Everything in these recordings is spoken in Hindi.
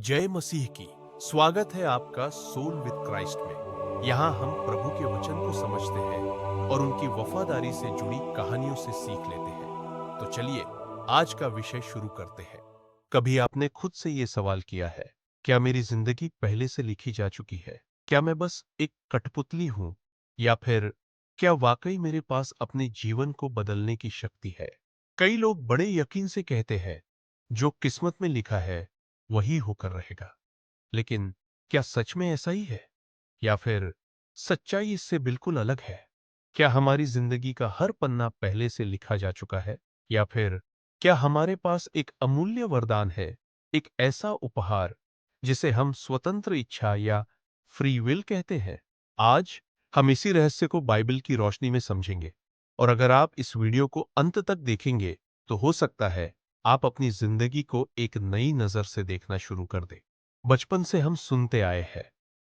जय मसीह की। स्वागत है आपका सोल विद क्राइस्ट में। यहाँ हम प्रभु के वचन को समझते हैं और उनकी वफादारी से जुड़ी कहानियों से सीख लेते हैं। तो चलिए आज का विषय शुरू करते हैं। कभी आपने खुद से ये सवाल किया है, क्या मेरी जिंदगी पहले से लिखी जा चुकी है? क्या मैं बस एक कठपुतली हूं, या फिर क्या वाकई मेरे पास अपने जीवन को बदलने की शक्ति है? कई लोग बड़े यकीन से कहते हैं, जो किस्मत में लिखा है वही होकर रहेगा। लेकिन क्या सच में ऐसा ही है, या फिर सच्चाई इससे बिल्कुल अलग है? क्या हमारी जिंदगी का हर पन्ना पहले से लिखा जा चुका है, या फिर क्या हमारे पास एक अमूल्य वरदान है, एक ऐसा उपहार जिसे हम स्वतंत्र इच्छा या फ्री विल कहते हैं? आज हम इसी रहस्य को बाइबल की रोशनी में समझेंगे। और अगर आप इस वीडियो को अंत तक देखेंगे तो हो सकता है आप अपनी जिंदगी को एक नई नजर से देखना शुरू कर दें। बचपन से हम सुनते आए हैं,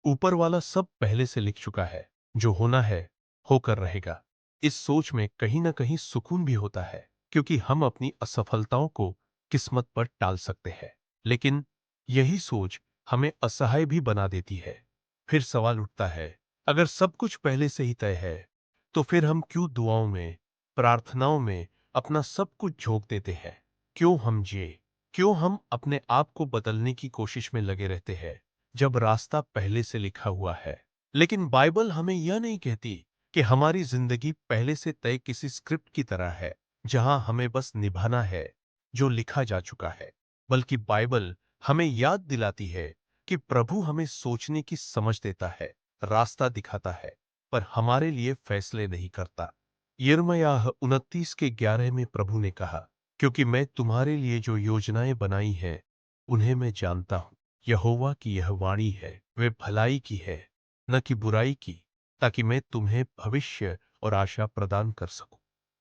ऊपर वाला सब पहले से लिख चुका है, जो होना है होकर रहेगा। इस सोच में कहीं ना कहीं सुकून भी होता है, क्योंकि हम अपनी असफलताओं को किस्मत पर टाल सकते हैं। लेकिन यही सोच हमें असहाय भी बना देती है। फिर सवाल उठता है, अगर सब कुछ पहले से ही तय है, तो फिर हम क्यों दुआओं में, प्रार्थनाओं में अपना सब कुछ झोंक देते हैं? क्यों हम जिए? क्यों हम अपने आप को बदलने की कोशिश में लगे रहते हैं, जब रास्ता पहले से लिखा हुआ है? लेकिन बाइबल हमें यह नहीं कहती कि हमारी जिंदगी पहले से तय किसी स्क्रिप्ट की तरह है, जहां हमें बस निभाना है जो लिखा जा चुका है। बल्कि बाइबल हमें याद दिलाती है कि प्रभु हमें सोचने की समझ देता है, रास्ता दिखाता है, पर हमारे लिए फैसले नहीं करता। यिर्मयाह 29:11 में प्रभु ने कहा, क्योंकि मैं तुम्हारे लिए जो योजनाएं बनाई हैं उन्हें मैं जानता हूं। यहोवा की यह वाणी है, वे भलाई की है, न कि बुराई की, ताकि मैं तुम्हें भविष्य और आशा प्रदान कर सकूं।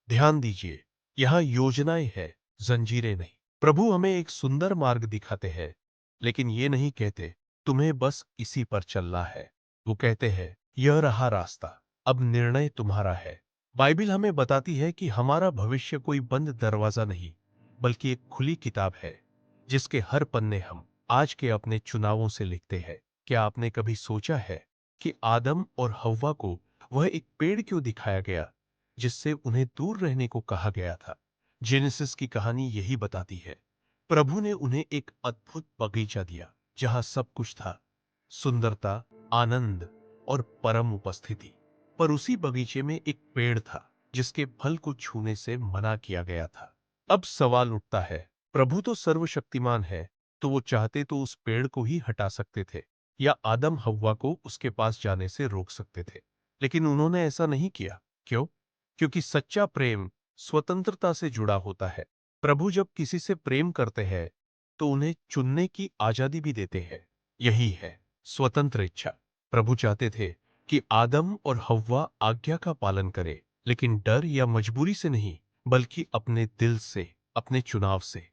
ध्यान दीजिए, यहां योजनाएं हैं, जंजीरें नहीं। प्रभु हमें एक सुंदर मार्ग दिखाते हैं, लेकिन ये नहीं कहते तुम्हें बस इसी पर चलना है। वो कहते हैं, यह रहा रास्ता, अब निर्णय तुम्हारा है। बाइबिल हमें बताती है कि हमारा भविष्य कोई बंद दरवाजा नहीं, बल्कि एक खुली किताब है, जिसके हर पन्ने हम आज के अपने चुनावों से लिखते हैं। क्या आपने कभी सोचा है कि आदम और हव्वा को वह एक पेड़ क्यों दिखाया गया जिससे उन्हें दूर रहने को कहा गया था? जेनेसिस की कहानी यही बताती है। प्रभु ने उन्हें एक अद्भुत बगीचा दिया, जहां सब कुछ था, सुंदरता, आनंद और परम उपस्थिति। पर उसी बगीचे में एक पेड़ था जिसके फल को छूने से मना किया गया था। अब सवाल उठता है, प्रभु तो सर्वशक्तिमान है, तो वो चाहते तो उस पेड़ को ही हटा सकते थे, या आदम हव्वा को उसके पास जाने से रोक सकते थे। लेकिन उन्होंने ऐसा नहीं किया। क्यों? क्योंकि सच्चा प्रेम स्वतंत्रता से जुड़ा होता है। प्रभु जब किसी से प्रेम करते हैं तो उन्हें चुनने की आजादी भी देते हैं। यही है स्वतंत्र इच्छा। प्रभु चाहते थे कि आदम और हव्वा आज्ञा का पालन करें, लेकिन डर या मजबूरी से नहीं, बल्कि अपने दिल से, अपने चुनाव से।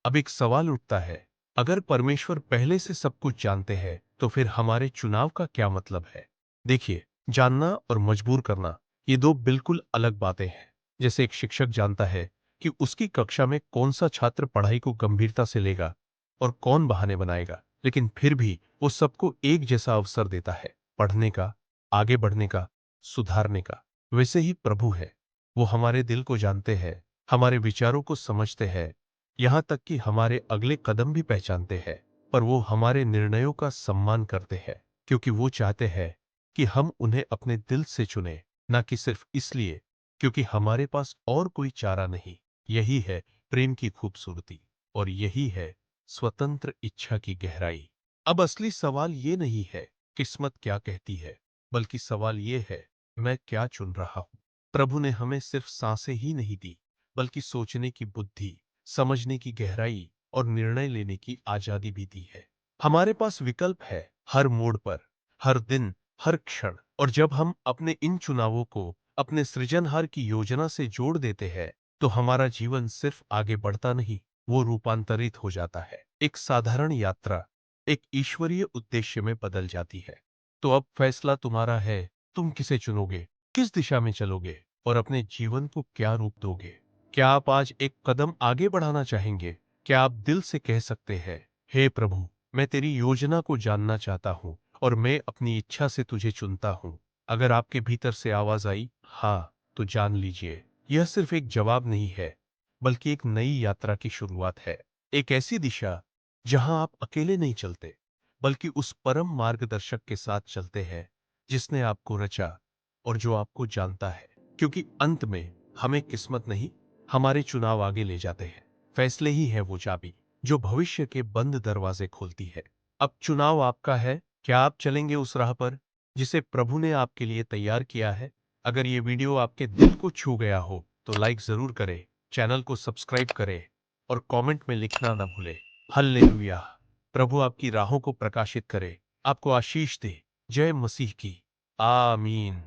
अब एक सवाल उठता है, अगर परमेश्वर पहले से सब कुछ जानते हैं, तो फिर हमारे चुनाव का क्या मतलब है? देखिए, जानना और मजबूर करना, ये दो बिल्कुल अलग बातें हैं। जैसे एक शिक्षक जानता है कि उसकी कक्षा में कौन सा छात्र पढ़ाई को गंभीरता से लेगा और कौन बहाने बनाएगा, लेकिन फिर भी वो सबको एक जैसा अवसर देता है, पढ़ने का, आगे बढ़ने का, सुधारने का। वैसे ही प्रभु है। वो हमारे दिल को जानते हैं, हमारे विचारों को समझते हैं, यहाँ तक कि हमारे अगले कदम भी पहचानते हैं। पर वो हमारे निर्णयों का सम्मान करते हैं, क्योंकि वो चाहते हैं कि हम उन्हें अपने दिल से चुनें, न कि सिर्फ इसलिए क्योंकि हमारे पास और कोई चारा नहीं। यही है प्रेम की खूबसूरती, और यही है स्वतंत्र इच्छा की गहराई। अब असली सवाल ये नहीं है किस्मत क्या कहती है, बल्कि सवाल ये है, मैं क्या चुन रहा हूं? प्रभु ने हमें सिर्फ सांसें ही नहीं दी, बल्कि सोचने की बुद्धि, समझने की गहराई और निर्णय लेने की आजादी भी दी है। हमारे पास विकल्प है, हर मोड़ पर, हर दिन, हर क्षण। और जब हम अपने इन चुनावों को अपने सृजनहार की योजना से जोड़ देते हैं, तो हमारा जीवन सिर्फ आगे बढ़ता नहीं, वो रूपांतरित हो जाता है। एक साधारण यात्रा एक ईश्वरीय उद्देश्य में बदल जाती है। तो अब फैसला तुम्हारा है, तुम किसे चुनोगे, किस दिशा में चलोगे और अपने जीवन को क्या रूप दोगे? क्या आप आज एक कदम आगे बढ़ाना चाहेंगे? क्या आप दिल से कह सकते हैं, हे प्रभु, मैं तेरी योजना को जानना चाहता हूँ और मैं अपनी इच्छा से तुझे चुनता हूँ। अगर आपके भीतर से आवाज आई हाँ, तो जान लीजिए यह सिर्फ एक जवाब नहीं है, बल्कि एक नई यात्रा की शुरुआत है। एक ऐसी दिशा जहां आप अकेले नहीं चलते, बल्कि उस परम मार्गदर्शक के साथ चलते हैं जिसने आपको रचा और जो आपको जानता है। क्योंकि अंत में हमें किस्मत नहीं, हमारे चुनाव आगे ले जाते हैं। फैसले ही है वो चाबी जो भविष्य के बंद दरवाजे खोलती है। अब चुनाव आपका है, क्या आप चलेंगे उस राह पर जिसे प्रभु ने आपके लिए तैयार किया है? अगर ये वीडियो आपके दिल को छू गया हो तो लाइक जरूर करें, चैनल को सब्सक्राइब करें और कमेंट में लिखना ना भूलें। हालेलुया। प्रभु आपकी राहों को प्रकाशित करे, आपको आशीष दे। जय मसीह की। आमीन।